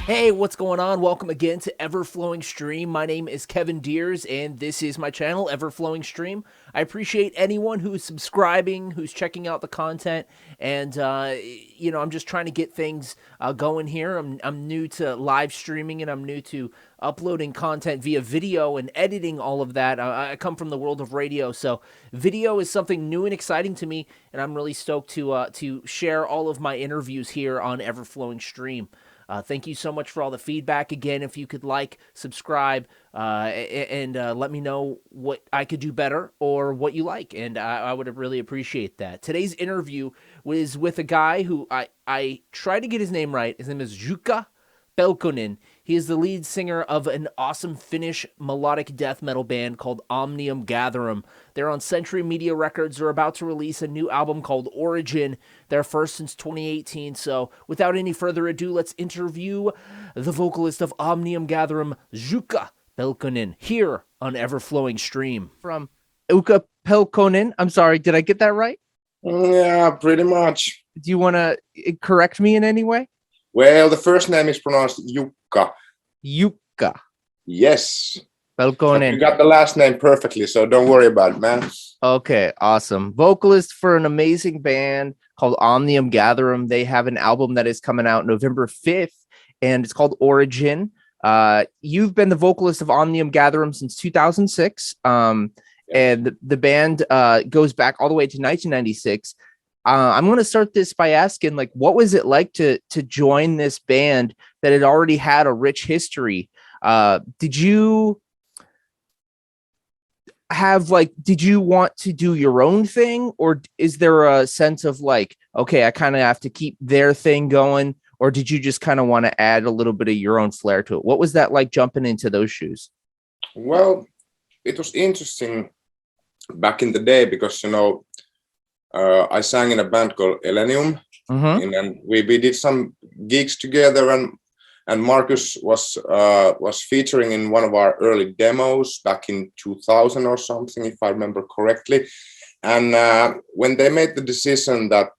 Hey, what's going on? Welcome again to Everflowing Stream. My name is Kevin Deers, and this is my channel, Everflowing Stream. I appreciate anyone who's subscribing, who's checking out the content, and I'm just trying to get things going here. I'm new to live streaming, and I'm new to uploading content via video and editing all of that. I come from the world of radio, so video is something new and exciting to me, and I'm really stoked to share all of my interviews here on Everflowing Stream. Thank you so much for all the feedback. Again, if you could like, subscribe, and let me know what I could do better or what you like, and I would really appreciate that. Today's interview was with a guy who I tried to get his name right. His name is Jukka Pelkonen. He is the lead singer of an awesome Finnish melodic death metal band called Omnium Gatherum. They're on Century Media Records. They're about to release a new album called Origin, their first since 2018. So without any further ado, let's interview the vocalist of Omnium Gatherum, Jukka Pelkonen, here on Everflowing Stream. From Jukka Pelkonen. I'm sorry, did I get that right? Yeah, pretty much. Do you want to correct me in any way? Well, the first name is pronounced Jukka. Jukka Yes. Pelkonen. You got the last name perfectly, so don't worry about it, man. Okay, awesome. Vocalist for an amazing band called Omnium Gatherum. They have an album that is coming out November 5th, and it's called Origin. You've been the vocalist of Omnium Gatherum since 2006, and the band goes back all the way to 1996. I'm going to start this by asking, like, what was it like to join this band that had already had a rich history? Did you want to do your own thing, or is there a sense of like, okay, I kind of have to keep their thing going, or did you just kind of want to add a little bit of your own flair to it? What was that like jumping into those shoes? Well, it was interesting back in the day because, I sang in a band called Elenium, and we did some gigs together, and Marcus was featuring in one of our early demos back in 2000 or something, if I remember correctly. And when they made the decision that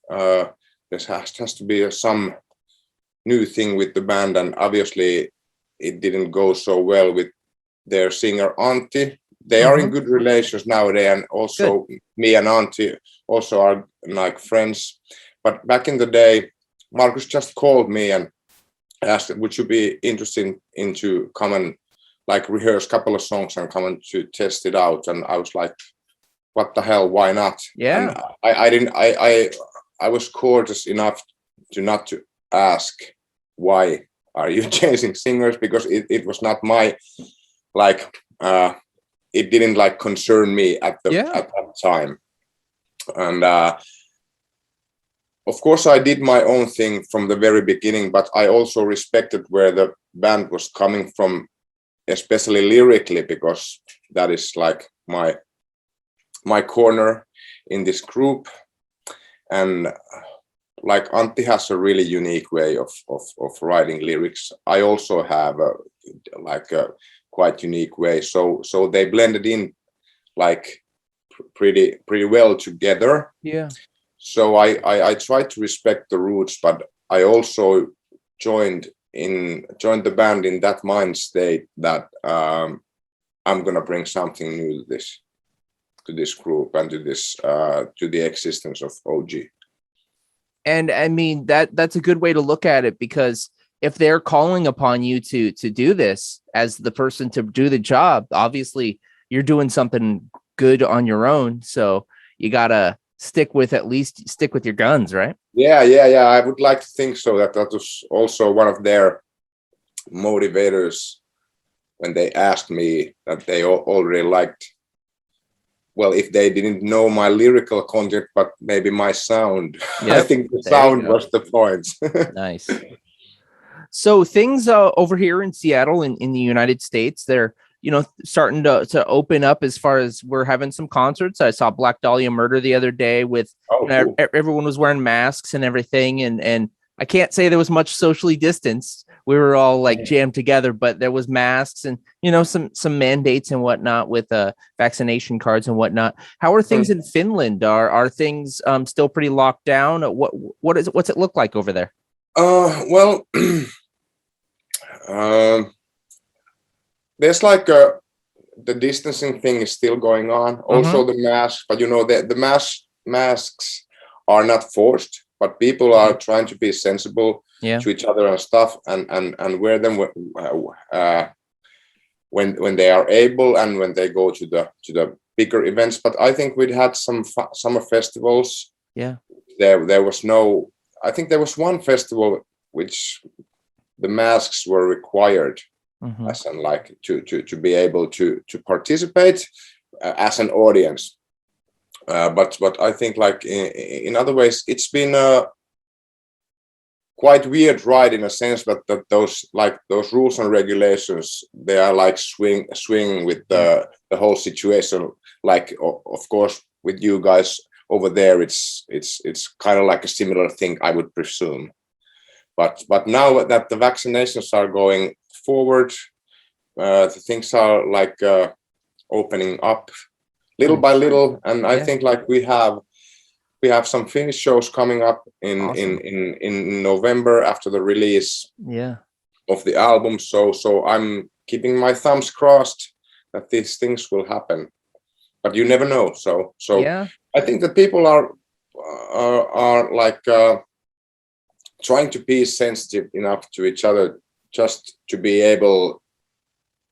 there has to be some new thing with the band, and obviously it didn't go so well with their singer Antti. They are in good relations nowadays, and also me and Antti also are like friends. But back in the day, Marcus just called me and asked, would you be interested into come and like rehearse a couple of songs and come and to test it out? And I was like, what the hell, why not? Yeah. And I was courteous enough to not to ask, why are you chasing singers? Because it was not my, like, it didn't like concern me at that time. And of course I did my own thing from the very beginning, but I also respected where the band was coming from, especially lyrically, because that is like my corner in this group. And like Antti has a really unique way of writing lyrics. I also have a quite unique way, so they blended in like pretty well together. Yeah. So I tried to respect the roots, but I also joined the band in that mind state that I'm gonna bring something new to this group and to the existence of OG. And I mean that's a good way to look at it, because if they're calling upon you to do this as the person to do the job, obviously you're doing something good on your own. So you gotta stick with your guns, right? Yeah. I would like to think so. That was also one of their motivators when they asked me that they already liked. Well, if they didn't know my lyrical content, but maybe my sound. Yep. I think the sound was the point. Nice. So things over here in Seattle in the United States, they're starting to open up as far as we're having some concerts. I saw Black Dahlia Murder the other day with cool. Everyone was wearing masks and everything, and I can't say there was much socially distanced. We were all like jammed together, but there was masks and some mandates and whatnot with vaccination cards and whatnot. How are things in Finland? Are things still pretty locked down? What's it look like over there? Well, there's like the distancing thing is still going on. Also the masks, but you know the masks are not forced, but people are trying to be sensible to each other and stuff, and wear them when they are able and when they go to the bigger events. But I think we'd had some summer festivals. Yeah, there was no. I think there was one festival which the masks were required as an like to be able to participate as an audience. But I think like in other ways it's been a quite weird ride in a sense that those rules and regulations, they are like swing with the whole situation. Like of course with you guys over there, it's kind of like a similar thing, I would presume. But now that the vaccinations are going forward, the things are like opening up little by little, and I think like we have some Finnish shows coming up in November after the release of the album. So I'm keeping my thumbs crossed that these things will happen, but you never know. So I think that people are like trying to be sensitive enough to each other just to be able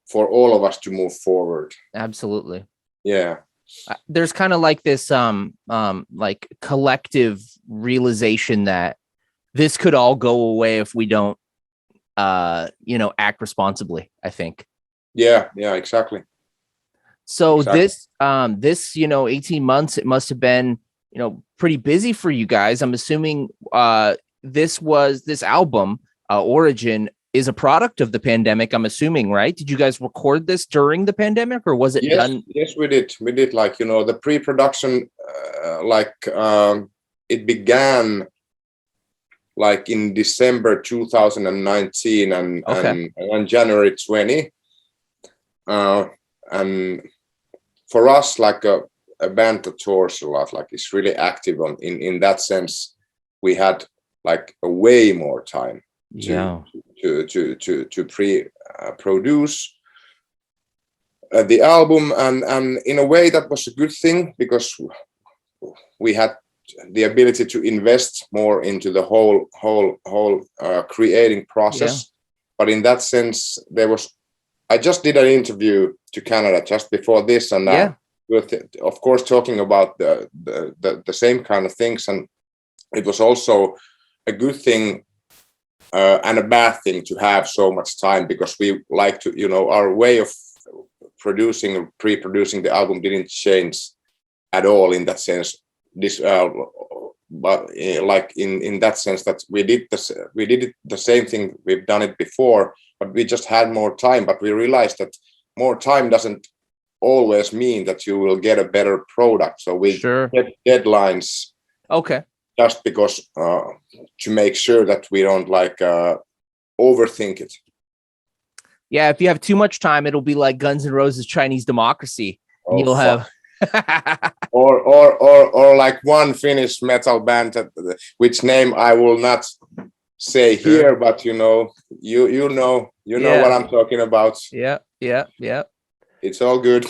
for all of us to move forward. Absolutely. Yeah. There's kind of like this like collective realization that this could all go away if we don't act responsibly, I think. Yeah, exactly. So this 18 months, it must have been pretty busy for you guys. I'm assuming this album Origin is a product of the pandemic, I'm assuming, right? Did you guys record this during the pandemic, or was it done? Yes, we did. We did, like, the pre-production, it began like in December 2019 and January 20. And for us, like a band that tours a lot, like it's really active in that sense, we had like a way more time to pre-produce the album, and in a way that was a good thing because we had the ability to invest more into the whole creating process. But in that sense, I just did an interview to Canada just before this, and with, of course, talking about the same kind of things, and it was also a good thing and a bad thing to have so much time, because we like to, our way of pre-producing the album didn't change at all in that sense. But like in that sense that we did it the same thing, we've done it before, but we just had more time. But we realized that more time doesn't always mean that you will get a better product. So we set deadlines. Okay. Just because to make sure that we don't like overthink it. Yeah, if you have too much time, it'll be like Guns N' Roses' Chinese Democracy, and you'll have or like one Finnish metal band which name I will not say here, but you know what I'm talking about. Yeah. It's all good.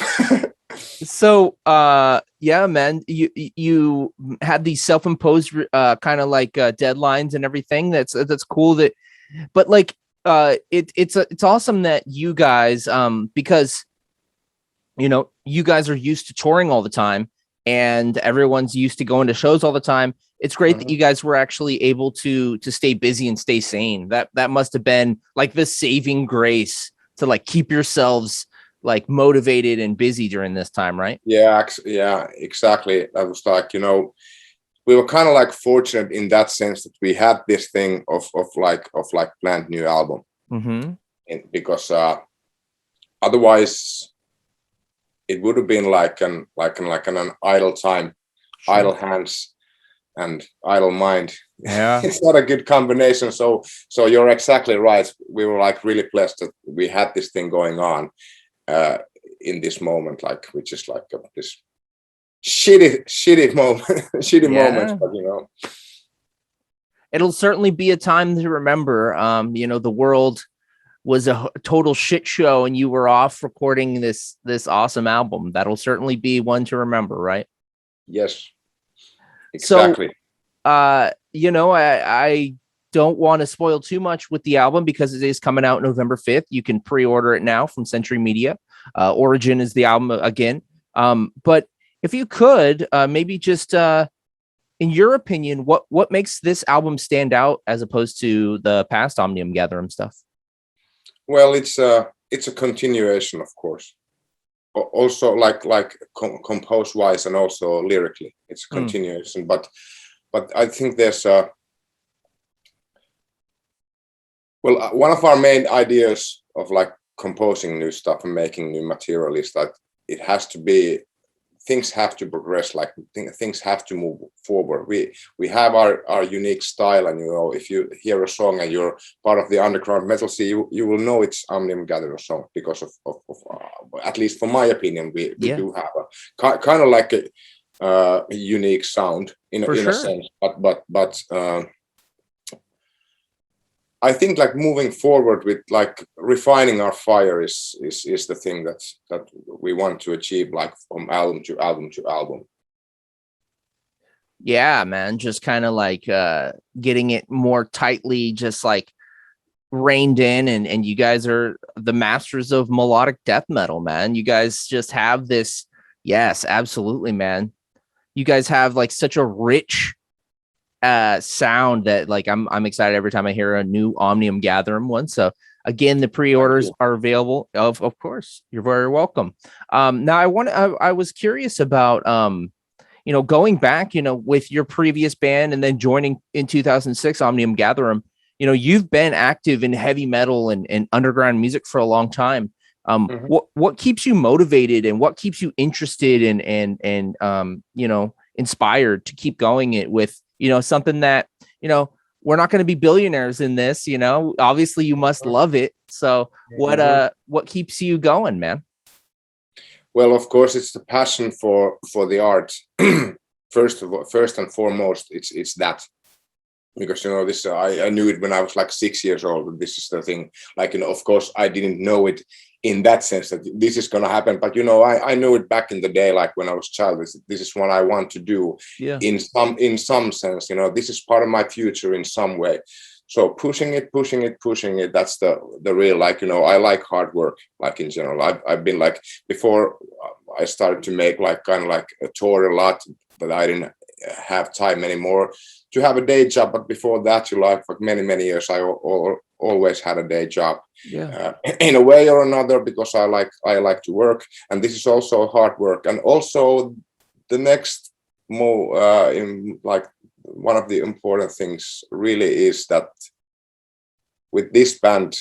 So man, you had these self-imposed kind of like deadlines and everything. That's cool. But like it's awesome that you guys because you guys are used to touring all the time and everyone's used to going to shows all the time. It's great that you guys were actually able to stay busy and stay sane. That must have been like the saving grace to like keep yourselves like motivated and busy during this time, right? Yeah, exactly. That was like, we were kind of like fortunate in that sense that we had this thing of planned new album, because otherwise it would have been like an idle time, idle hands and idle mind. Yeah. It's not a good combination. So you're exactly right. We were like really blessed that we had this thing going on in this moment, like, which is like this shitty moment, moments, but it'll certainly be a time to remember. You know, the world was a total shit show and you were off recording this awesome album. That'll certainly be one to remember, right? Yes, exactly. So you know, I don't want to spoil too much with the album because it is coming out November 5th. You can pre-order it now from Century Media. Origin is the album again. But if you could maybe just in your opinion, what makes this album stand out as opposed to the past Omnium Gatherum stuff? Well, it's a continuation, of course. Also, like compose wise and also lyrically, it's a continuation. But I think there's one of our main ideas of like composing new stuff and making new material is that it has to be, things have to progress, like things have to move forward. We have our unique style, and you know, if you hear a song and you're part of the underground metal scene, you will know it's Omnium Gatherum song because of at least for my opinion, we do have a kind of like a unique sound in a sense, but I think like moving forward with like refining our fire is the thing that we want to achieve, like from album to album to album. Yeah, man, just kind of like getting it more tightly just like reined in, and you guys are the masters of melodic death metal, man. You guys just have this, yes, absolutely, man. You guys have like such a rich sound that like I'm excited every time I hear a new Omnium Gatherum one. So again, the pre-orders are available. Of course, you're very welcome. Now I was curious about you know, going back, you know, with your previous band and then joining in 2006 Omnium Gatherum. You know, you've been active in heavy metal and underground music for a long time. What keeps you motivated and what keeps you interested and you know, inspired to keep going it with, you know, something that, you know, we're not going to be billionaires in this, you know, obviously you must love it. So what keeps you going, man? Well, of course, it's the passion for the art. First and foremost, it's that, because, you know, this I knew it when I was like 6 years old. This is the thing, like, you know, of course I didn't know it in that sense that this is going to happen, but, you know, I knew it back in the day, like when I was a child. This is what I want to do. Yeah. In some sense, you know, this is part of my future in some way. So pushing it, that's the real, like, you know, I like hard work, like in general. I've been like, before I started to make like kind of like a tour a lot, but I didn't have time anymore to have a day job. But before that, you like for many years, I always had a day job, in a way or another, because I like to work, and this is also hard work. And also the next more in like one of the important things really is that with this band,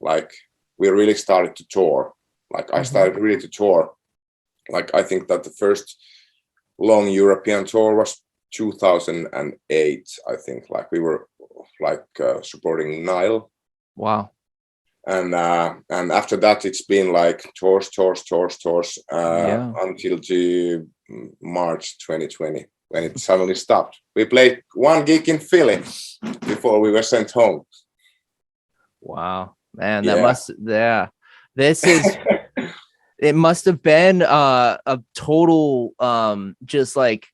like we really started to tour. Like I started really to tour. Like I think that the first long European tour was 2008, I think. Like we were like supporting Nile. Wow. And after that, it's been like tours until to March 2020, when it suddenly stopped. We played one gig in Philly before we were sent home. Wow, man, this is it must have been a total just like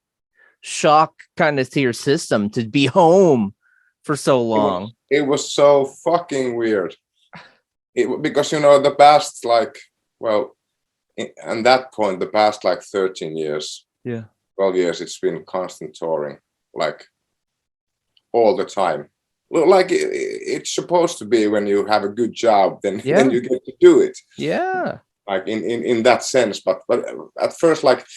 shock kind of to your system to be home for so long. It was so fucking weird. Because, you know, the past, like, well, and that point, the past like 13 years, 12 years, it's been constant touring, like all the time. Well, like it's supposed to be when you have a good job, then you get to do it. Yeah. Like in that sense. But at first, like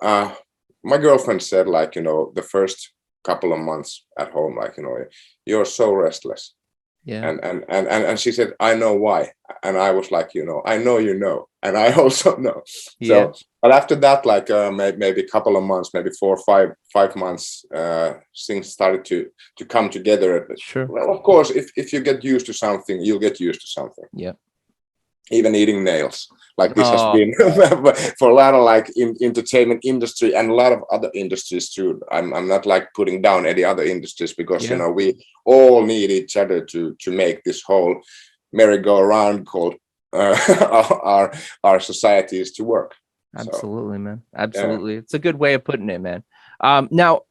my girlfriend said, like, you know, the first couple of months at home, like, you know, you're so restless. Yeah. And she said, I know why. And I was like, you know, I know, you know, and I also know. Yeah. So, but after that, like maybe a couple of months, maybe 4 or 5 months, things started to come together. Sure. Well, of course, if you get used to something, you'll get used to something. Yeah. even eating nails. Like this has Oh, been for a lot of like in entertainment industry and a lot of other industries too. I'm not like putting down any other industries because yeah. we all need each other to make this whole merry-go-round called our societies to work. Absolutely, So, man. yeah. Absolutely. It's a good way of putting it, man. Now,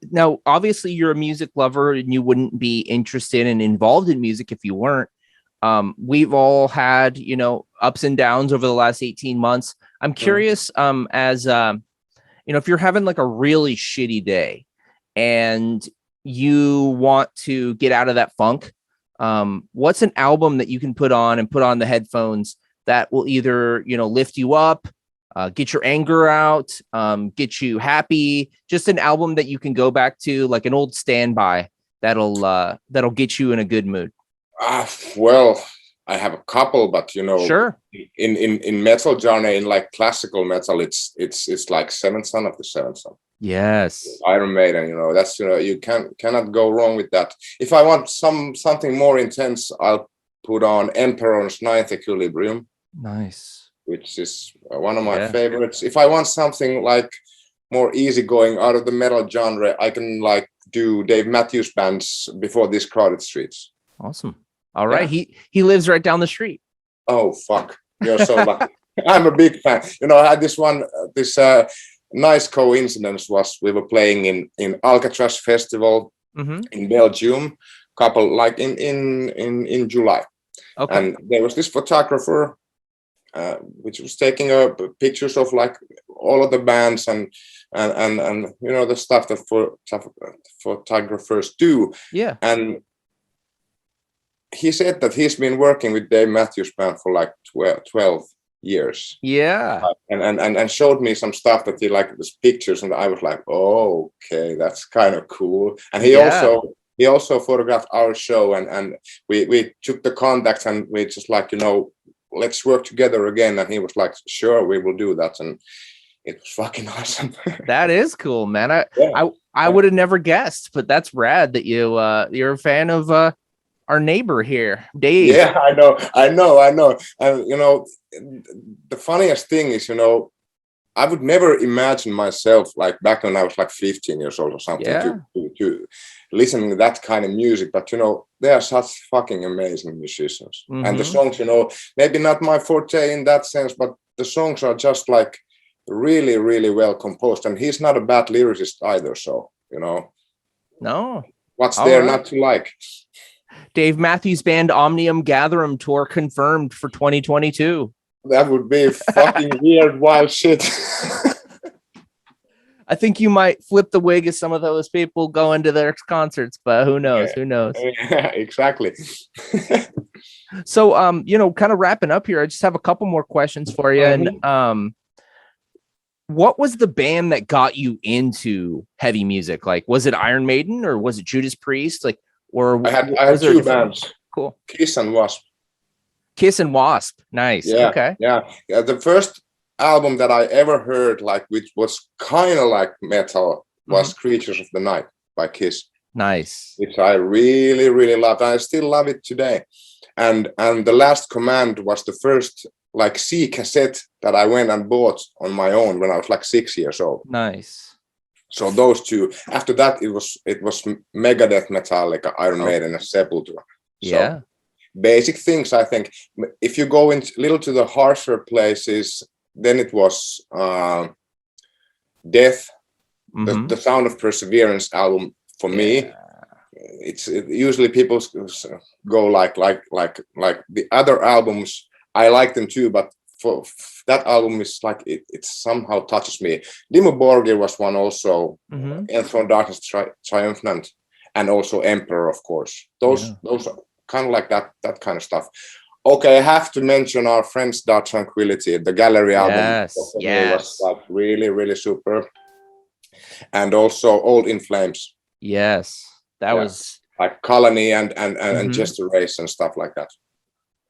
obviously you're a music lover and you wouldn't be interested and involved in music if you weren't. We've all had, ups and downs over the last 18 months. I'm curious, as if you're having like a really shitty day and you want to get out of that funk, what's an album that you can put on the headphones that will either, lift you up, get your anger out, get you happy, just an album that you can go back to, like an old standby that'll get you in a good mood. Well, I have a couple, but Sure. in metal genre, in like classical metal, it's like Seventh Son of the Seventh Son. Yes. Iron Maiden, that's you cannot go wrong with that. If I want something more intense, I'll put on Emperor's Ninth Equilibrium. Nice. Which is one of my favorites. If I want something like more easygoing out of the metal genre, I can like do Dave Matthews Band's Before These Crowded Streets. Awesome. All right. He lives right down the street. Oh, fuck. You're so lucky. I'm a big fan. I had this nice coincidence was we were playing in Alcatraz Festival in Belgium, couple like in July. Okay. And there was this photographer which was taking pictures of like all of the bands and the stuff that photographers do. Yeah. And he said that he's been working with Dave Matthews Band for like 12 years. Yeah. And showed me some stuff that he liked, these pictures, and I was like, oh, okay, that's kind of cool. And he also photographed our show, and we took the contacts and we just like, let's work together again. And he was like, sure, we will do that. And it was fucking awesome. That is cool, man. I would have never guessed, but that's rad that you're a fan of our neighbor here, Dave. Yeah, I know. And the funniest thing is, I would never imagine myself like back when I was like 15 years old or something to listening to that kind of music. But they are such fucking amazing musicians. And the songs, maybe not my forte in that sense, but the songs are just like really, really well composed. And he's not a bad lyricist either. So, no, what's there not to like? Dave Matthews Band Omnium Gatherum tour confirmed for 2022. That would be fucking weird, wild shit. I think you might flip the wig of some of those people going to their concerts, but who knows? Who knows? Yeah, exactly. So, kind of wrapping up here, I just have a couple more questions for you. And what was the band that got you into heavy music? Like, was it Iron Maiden or was it Judas Priest? Like, or I had two bands. Cool. Kiss and Wasp. Kiss and Wasp. Nice. Yeah. Okay. Yeah. The first album that I ever heard, like, which was kind of like metal, was Creatures of the Night by Kiss. Nice. Which I really, really loved. I still love it today. And The Last Command was the first like C cassette that I went and bought on my own when I was like 6 years old. Nice. So those two. After that, it was Megadeth, Metallica, Iron Maiden, and Sepultura. Yeah. So, basic things, I think. If you go in little to the harsher places, then it was Death, the Sound of Perseverance album for me. Usually people go like the other albums. I like them too, but for that album is like it somehow touches me. Dimmu Borgir was one also. Enthroned Darkness Triumphant, and also Emperor, of course. Those are kind of like that kind of stuff. Okay, I have to mention our friends Dark Tranquility, the Gallery album. Was like really, really super. And also Old In Flames. Yes, that was like Colony and Jester Race and stuff like that.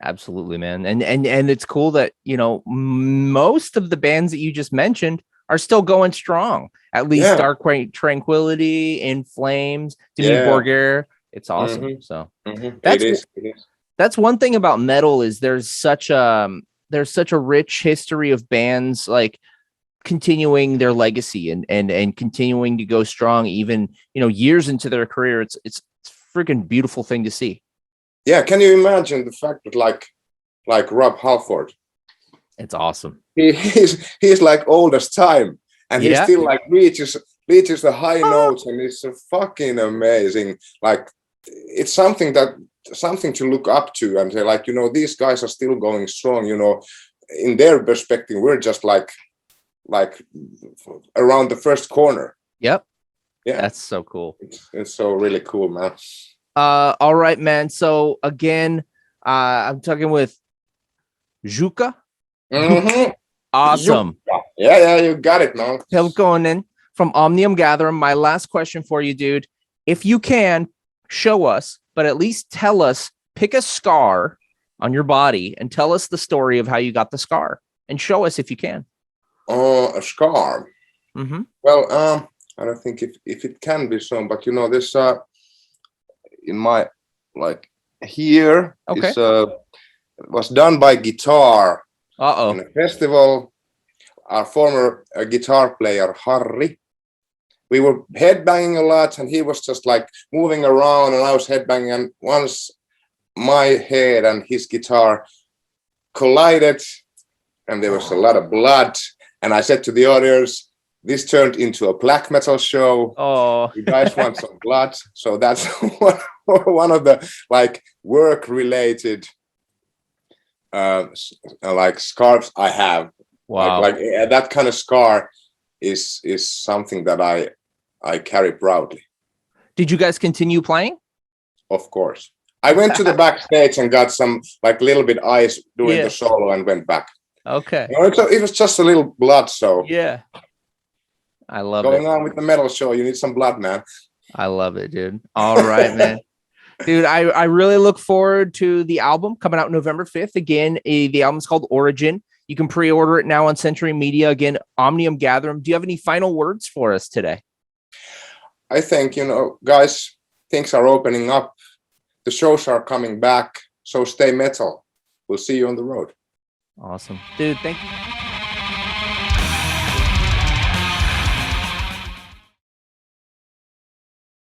Absolutely, man. And it's cool that, most of the bands that you just mentioned are still going strong. At least Dark Tranquility, In Flames, Dimmu Borgir. It's awesome. So it is. That's one thing about metal is there's such a there's such a rich history of bands like continuing their legacy and continuing to go strong, even, you know, years into their career. It's a freaking beautiful thing to see. Yeah, can you imagine the fact that like Rob Halford, It's awesome. He's like old as time, and he still like reaches the high notes, and it's so fucking amazing. Like, it's something to look up to and say, like, you know, these guys are still going strong. You know, in their perspective, we're just like around the first corner. Yep. Yeah, that's so cool. It's so really cool, man. All right, man. So again, I'm talking with Jukka. Mm-hmm. Awesome. Yeah, you got it, man. Pelkonen from Omnium Gatherum. My last question for you, dude. If you can, show us, but at least tell us, pick a scar on your body and tell us the story of how you got the scar, and show us if you can. A scar. Mm-hmm. Well, I don't think if it can be shown, but you know, this in my, like, here, okay, was done by guitar. In a festival. Our former guitar player Harry, we were headbanging a lot, and he was just like moving around, and I was headbanging, and once my head and his guitar collided, and there was a lot of blood, and I said to the audience, this turned into a black metal show. Oh, you guys want some blood? So that's one of the like work related like scars I have. Wow. Like that kind of scar is something that I carry proudly. Did you guys continue playing? Of course. I went to the backstage and got some like little bit ice during the solo and went back. Okay. You know, it was just a little blood, so yeah. I love going on with the metal show, you need some blood, man. I love it, dude. All right, man. Dude, I really look forward to the album coming out November 5th. Again, the album's called Origin. You can pre-order it now on Century Media. Again, Omnium Gatherum. Do you have any final words for us today? I think, you know, guys, things are opening up. The shows are coming back. So stay metal. We'll see you on the road. Awesome. Dude, thank you.